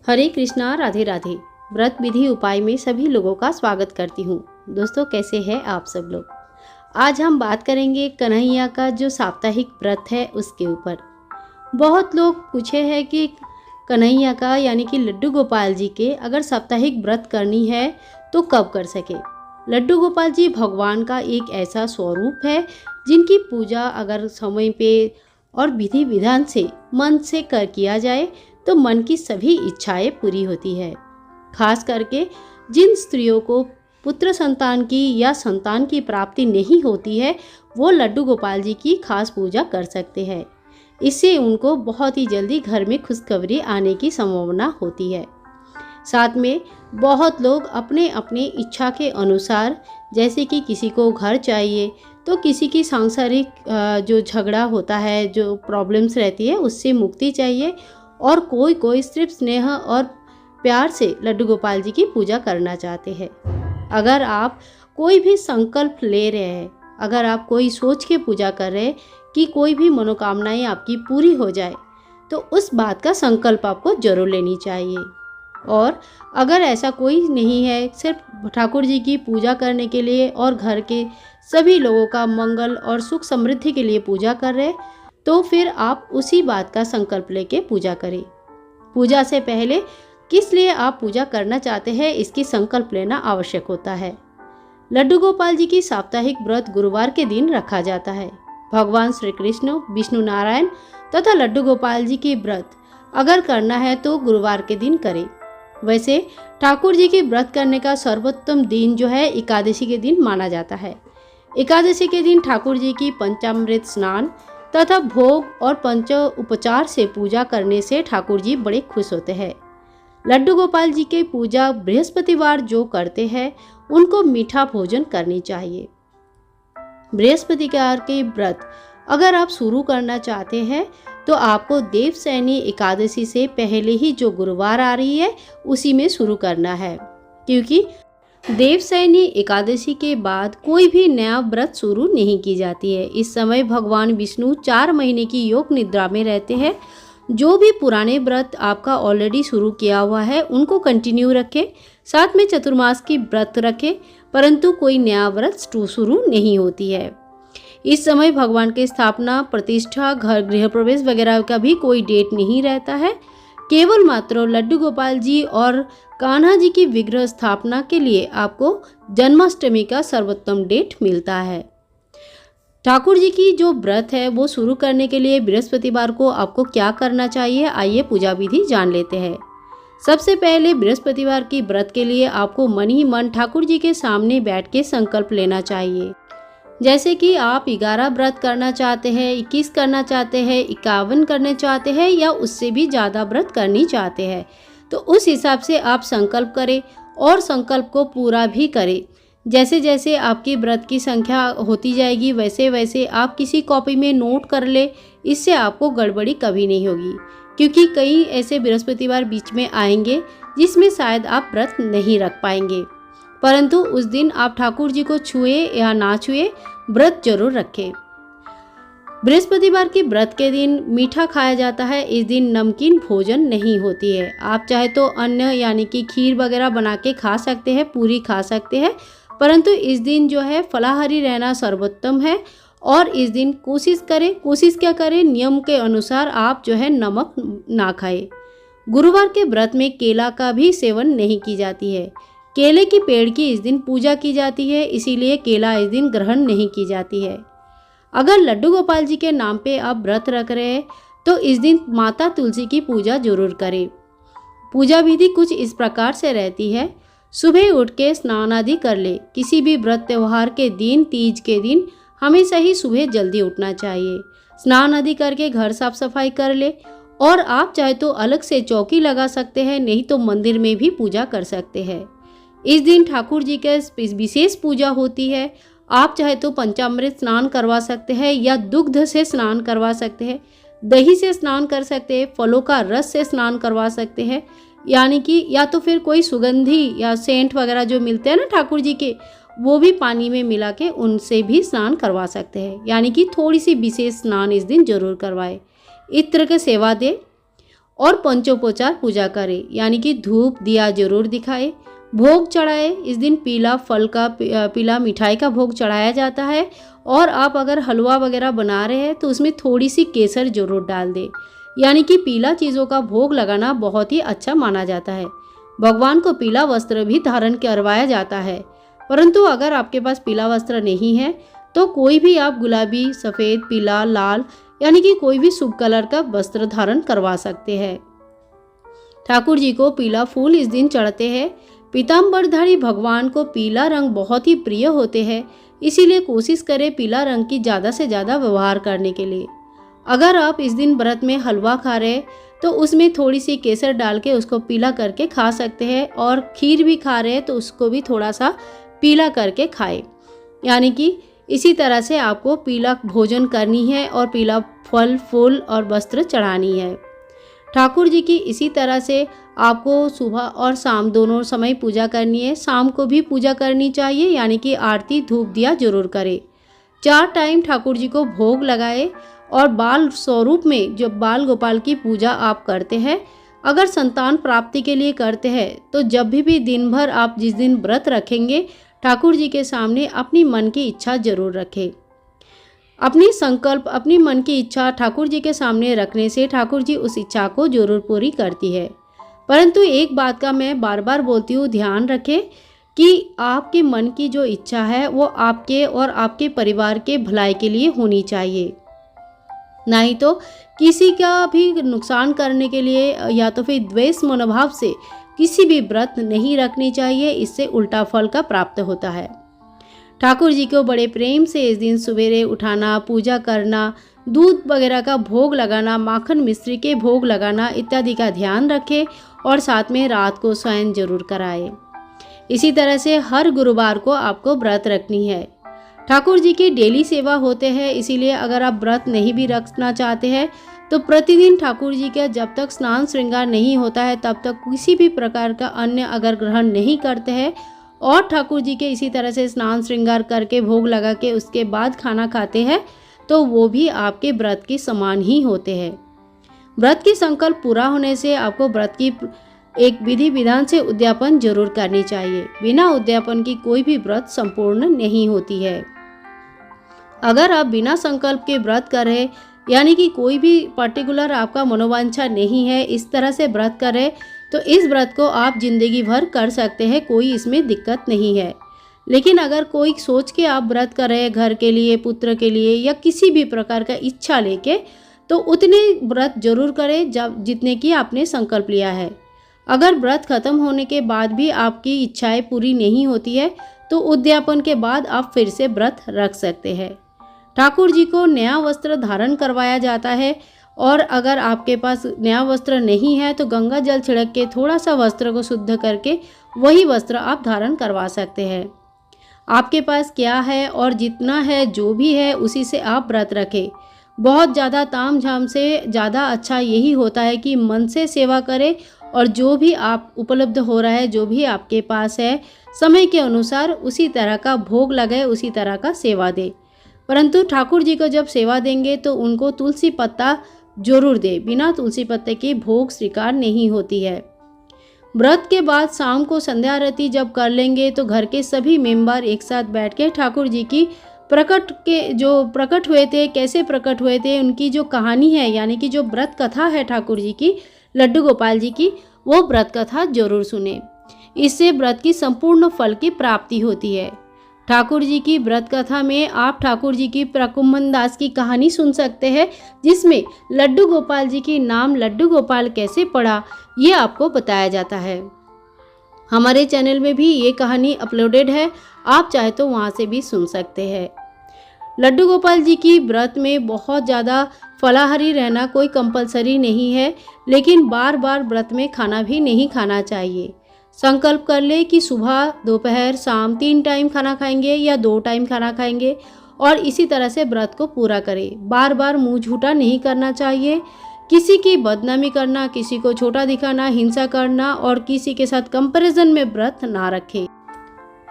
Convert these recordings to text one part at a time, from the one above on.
हरे कृष्णा, राधे राधे। व्रत विधि उपाय में सभी लोगों का स्वागत करती हूँ। दोस्तों, कैसे हैं आप सब लोग। आज हम बात करेंगे कन्हैया का जो साप्ताहिक व्रत है उसके ऊपर। बहुत लोग पूछे हैं कि कन्हैया का यानी कि लड्डू गोपाल जी के अगर साप्ताहिक व्रत करनी है तो कब कर सके। लड्डू गोपाल जी भगवान का एक ऐसा स्वरूप है जिनकी पूजा अगर समय पे और विधि विधान से मन से किया जाए तो मन की सभी इच्छाएं पूरी होती है। खास करके जिन स्त्रियों को पुत्र संतान की या संतान की प्राप्ति नहीं होती है वो लड्डू गोपाल जी की खास पूजा कर सकते हैं। इससे उनको बहुत ही जल्दी घर में खुशखबरी आने की संभावना होती है। साथ में बहुत लोग अपने अपने इच्छा के अनुसार, जैसे कि किसी को घर चाहिए तो किसी की सांसारिक जो झगड़ा होता है, जो प्रॉब्लम्स रहती है उससे मुक्ति चाहिए, और कोई कोई सिर्फ स्नेह और प्यार से लड्डू गोपाल जी की पूजा करना चाहते हैं। अगर आप कोई भी संकल्प ले रहे हैं, अगर आप कोई सोच के पूजा कर रहे हैं कि कोई भी मनोकामनाएं आपकी पूरी हो जाए, तो उस बात का संकल्प आपको जरूर लेनी चाहिए। और अगर ऐसा कोई नहीं है, सिर्फ ठाकुर जी की पूजा करने के लिए और घर के सभी लोगों का मंगल और सुख समृद्धि के लिए पूजा कर रहे, तो फिर आप उसी बात का संकल्प लेके पूजा करें। पूजा से पहले किस लिए आप पूजा करना चाहते हैं इसकी संकल्प लेना आवश्यक होता है। लड्डू गोपाल जी की साप्ताहिक व्रत गुरुवार के दिन रखा जाता है। भगवान श्री कृष्ण, विष्णु नारायण तथा लड्डू गोपाल जी की व्रत अगर करना है तो गुरुवार के दिन करें। वैसे ठाकुर जी के व्रत करने का सर्वोत्तम दिन जो है एकादशी के दिन माना जाता है। एकादशी के दिन ठाकुर जी की पंचामृत स्नान तथा भोग और पंच उपचार से पूजा करने से ठाकुर जी बड़े खुश होते हैं। लड्डू गोपाल जी की पूजा बृहस्पतिवार जो करते हैं उनको मीठा भोजन करनी चाहिए। बृहस्पतिवार के व्रत अगर आप शुरू करना चाहते हैं तो आपको देवसैनी एकादशी से पहले ही जो गुरुवार आ रही है उसी में शुरू करना है, क्योंकि देवसैनी एकादशी के बाद कोई भी नया व्रत शुरू नहीं की जाती है। इस समय भगवान विष्णु 4 महीने की योग निद्रा में रहते हैं। जो भी पुराने व्रत आपका ऑलरेडी शुरू किया हुआ है उनको कंटिन्यू रखें, साथ में चतुर्मास की व्रत रखें, परंतु कोई नया व्रत शुरू नहीं होती है। इस समय भगवान के स्थापना, प्रतिष्ठा, घर गृह प्रवेश वगैरह का भी कोई डेट नहीं रहता है। केवल मात्र लड्डू गोपाल जी और कान्हा जी की विग्रह स्थापना के लिए आपको जन्माष्टमी का सर्वोत्तम डेट मिलता है। ठाकुर जी की जो व्रत है वो शुरू करने के लिए बृहस्पतिवार को आपको क्या करना चाहिए, आइए पूजा विधि जान लेते हैं। सबसे पहले बृहस्पतिवार की व्रत के लिए आपको मन ही मन ठाकुर जी के सामने बैठ के संकल्प लेना चाहिए। जैसे कि आप 11 व्रत करना चाहते हैं, 21 करना चाहते हैं, 51 करने चाहते हैं या उससे भी ज़्यादा व्रत करनी चाहते हैं, तो उस हिसाब से आप संकल्प करें और संकल्प को पूरा भी करें। जैसे जैसे आपकी व्रत की संख्या होती जाएगी वैसे वैसे आप किसी कॉपी में नोट कर ले, इससे आपको गड़बड़ी कभी नहीं होगी। क्योंकि कई ऐसे बृहस्पतिवार बीच में आएंगे जिसमें शायद आप व्रत नहीं रख पाएंगे, परंतु उस दिन आप ठाकुर जी को छुए या ना छुए व्रत जरूर रखें। बृहस्पतिवार के व्रत के दिन मीठा खाया जाता है। इस दिन नमकीन भोजन नहीं होती है। आप चाहे तो अन्न यानी कि खीर वगैरह बना के खा सकते हैं, पूरी खा सकते हैं, परंतु इस दिन जो है फलाहारी रहना सर्वोत्तम है। और इस दिन कोशिश क्या करें, नियम के अनुसार आप जो है नमक ना खाएं। गुरुवार के व्रत में केला का भी सेवन नहीं की जाती है। केले की पेड़ की इस दिन पूजा की जाती है, इसीलिए केला इस दिन ग्रहण नहीं की जाती है। अगर लड्डू गोपाल जी के नाम पे आप व्रत रख रहे हैं तो इस दिन माता तुलसी की पूजा जरूर करें। पूजा विधि कुछ इस प्रकार से रहती है। सुबह उठ के स्नान आदि कर ले। किसी भी व्रत त्यौहार के दिन, तीज के दिन हमेशा ही सुबह जल्दी उठना चाहिए। स्नान आदि करके घर साफ सफाई कर ले, और आप चाहे तो अलग से चौकी लगा सकते हैं, नहीं तो मंदिर में भी पूजा कर सकते हैं। इस दिन ठाकुर जी के विशेष पूजा होती है। आप चाहे तो पंचामृत स्नान करवा सकते हैं या दुग्ध से स्नान करवा सकते हैं, दही से स्नान कर सकते हैं, फलों का रस से स्नान करवा सकते हैं, यानी कि या तो फिर कोई सुगंधी या सेंट वगैरह जो मिलते हैं ना ठाकुर जी के, वो भी पानी में मिला के उनसे भी स्नान करवा सकते हैं। यानी कि थोड़ी सी विशेष स्नान इस दिन जरूर करवाए। इत्र की सेवा दे और पंचोपचार पूजा करे, यानी कि धूप दिया जरूर दिखाए, भोग चढ़ाए। इस दिन पीला फल का पीला मिठाई का भोग चढ़ाया जाता है। और आप अगर हलवा वगैरह बना रहे हैं तो उसमें थोड़ी सी केसर जरूर डाल दें, यानी कि पीला चीज़ों का भोग लगाना बहुत ही अच्छा माना जाता है। भगवान को पीला वस्त्र भी धारण करवाया जाता है, परंतु अगर आपके पास पीला वस्त्र नहीं है तो कोई भी आप गुलाबी, सफ़ेद, पीला, लाल यानी कि कोई भी शुभ कलर का वस्त्र धारण करवा सकते हैं। ठाकुर जी को पीला फूल इस दिन चढ़ते हैं। पीताम्बरधारी भगवान को पीला रंग बहुत ही प्रिय होते हैं, इसीलिए कोशिश करें पीला रंग की ज़्यादा से ज़्यादा व्यवहार करने के लिए। अगर आप इस दिन व्रत में हलवा खा रहे तो उसमें थोड़ी सी केसर डाल के उसको पीला करके खा सकते हैं, और खीर भी खा रहे हैं तो उसको भी थोड़ा सा पीला करके खाएं। यानी कि इसी तरह से आपको पीला भोजन करनी है और पीला फल, फूल और वस्त्र चढ़ानी है। ठाकुर जी की इसी तरह से आपको सुबह और शाम दोनों समय पूजा करनी है। शाम को भी पूजा करनी चाहिए, यानी कि आरती धूप दिया जरूर करें। 4 टाइम ठाकुर जी को भोग लगाए। और बाल स्वरूप में जब बाल गोपाल की पूजा आप करते हैं, अगर संतान प्राप्ति के लिए करते हैं तो जब भी दिन भर आप जिस दिन व्रत रखेंगे ठाकुर जी के सामने अपनी मन की इच्छा जरूर रखें। अपनी संकल्प, अपनी मन की इच्छा ठाकुर जी के सामने रखने से ठाकुर जी उस इच्छा को जरूर पूरी करती है। परंतु एक बात का मैं बार बार बोलती हूँ, ध्यान रखें कि आपके मन की जो इच्छा है वो आपके और आपके परिवार के भलाई के लिए होनी चाहिए, नहीं तो किसी का भी नुकसान करने के लिए या तो फिर द्वेष मनोभाव से किसी भी व्रत नहीं रखनी चाहिए। इससे उल्टा फल का प्राप्त होता है। ठाकुर जी को बड़े प्रेम से इस दिन सवेरे उठाना, पूजा करना, दूध वगैरह का भोग लगाना, माखन मिश्री के भोग लगाना इत्यादि का ध्यान रखें और साथ में रात को शयन जरूर कराए। इसी तरह से हर गुरुवार को आपको व्रत रखनी है। ठाकुर जी की डेली सेवा होते हैं, इसीलिए अगर आप व्रत नहीं भी रखना चाहते हैं तो प्रतिदिन ठाकुर जी का जब तक स्नान श्रृंगार नहीं होता है तब तक किसी भी प्रकार का अन्न अगर ग्रहण नहीं करते हैं और ठाकुर जी के इसी तरह से स्नान श्रृंगार करके भोग लगा के उसके बाद खाना खाते हैं तो वो भी आपके व्रत के समान ही होते हैं। व्रत की संकल्प पूरा होने से आपको व्रत की एक विधि विधान से उद्यापन जरूर करनी चाहिए। बिना उद्यापन की कोई भी व्रत संपूर्ण नहीं होती है। अगर आप बिना संकल्प के व्रत कर रहे, यानी कि कोई भी पर्टिकुलर आपका मनोवांछा नहीं है, इस तरह से व्रत कर रहे तो इस व्रत को आप जिंदगी भर कर सकते हैं, कोई इसमें दिक्कत नहीं है। लेकिन अगर कोई सोच के आप व्रत कर रहे हैं घर के लिए, पुत्र के लिए या किसी भी प्रकार का इच्छा लेके, तो उतने व्रत जरूर करें जब जितने की आपने संकल्प लिया है। अगर व्रत खत्म होने के बाद भी आपकी इच्छाएं पूरी नहीं होती है तो उद्यापन के बाद आप फिर से व्रत रख सकते हैं। ठाकुर जी को नया वस्त्र धारण करवाया जाता है, और अगर आपके पास नया वस्त्र नहीं है तो गंगा जल छिड़क के थोड़ा सा वस्त्र को शुद्ध करके वही वस्त्र आप धारण करवा सकते हैं। आपके पास क्या है और जितना है जो भी है उसी से आप व्रत रखें। बहुत ज़्यादा ताम झाम से ज़्यादा अच्छा यही होता है कि मन से सेवा करें और जो भी आप उपलब्ध हो रहा है, जो भी आपके पास है, समय के अनुसार उसी तरह का भोग लगाए, उसी तरह का सेवा दे। परंतु ठाकुर जी को जब सेवा देंगे तो उनको तुलसी पत्ता जरूर दे, बिना तुलसी पत्ते के भोग स्वीकार नहीं होती है। व्रत के बाद शाम को संध्या आरती जब कर लेंगे तो घर के सभी मेंबर एक साथ बैठ के ठाकुर जी की प्रकट हुए थे, कैसे प्रकट हुए थे, उनकी जो कहानी है, यानी कि जो व्रत कथा है ठाकुर जी की, लड्डू गोपाल जी की, वो व्रत कथा जरूर सुने। इससे व्रत की संपूर्ण फल की प्राप्ति होती है। ठाकुर जी की व्रत कथा में आप ठाकुर जी की प्रकुम्भन दास की कहानी सुन सकते हैं, जिसमें लड्डू गोपाल जी की नाम लड्डू गोपाल कैसे पड़ा ये आपको बताया जाता है। हमारे चैनल में भी ये कहानी अपलोडेड है, आप चाहे तो वहाँ से भी सुन सकते हैं। लड्डू गोपाल जी की व्रत में बहुत ज़्यादा फलाहारी रहना कोई कंपलसरी नहीं है, लेकिन बार बार व्रत में खाना भी नहीं खाना चाहिए। संकल्प कर ले कि सुबह, दोपहर, शाम 3 टाइम खाना खाएंगे या 2 टाइम खाना खाएंगे, और इसी तरह से व्रत को पूरा करें। बार बार मुंह झूठा नहीं करना चाहिए। किसी की बदनामी करना, किसी को छोटा दिखाना, हिंसा करना और किसी के साथ कंपैरिजन में व्रत ना रखें।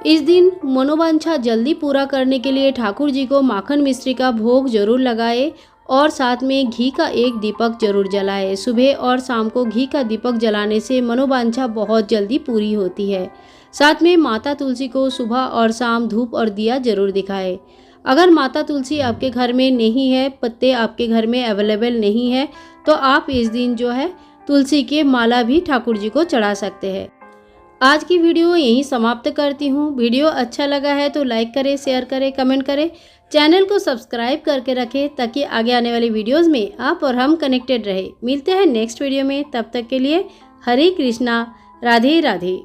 इस दिन मनोवांछा जल्दी पूरा करने के लिए ठाकुर जी को माखन मिश्री का भोग जरूर लगाए और साथ में घी का एक दीपक जरूर जलाएं। सुबह और शाम को घी का दीपक जलाने से मनोवांछा बहुत जल्दी पूरी होती है। साथ में माता तुलसी को सुबह और शाम धूप और दिया जरूर दिखाएं। अगर माता तुलसी आपके घर में नहीं है, पत्ते आपके घर में अवेलेबल नहीं है, तो आप इस दिन जो है तुलसी के माला भी ठाकुर जी को चढ़ा सकते हैं। आज की वीडियो यहीं समाप्त करती हूँ। वीडियो अच्छा लगा है तो लाइक करें, शेयर करें, कमेंट करें। चैनल को सब्सक्राइब करके रखें ताकि आगे आने वाली वीडियोस में आप और हम कनेक्टेड रहे। मिलते हैं नेक्स्ट वीडियो में, तब तक के लिए हरे कृष्णा, राधे राधे।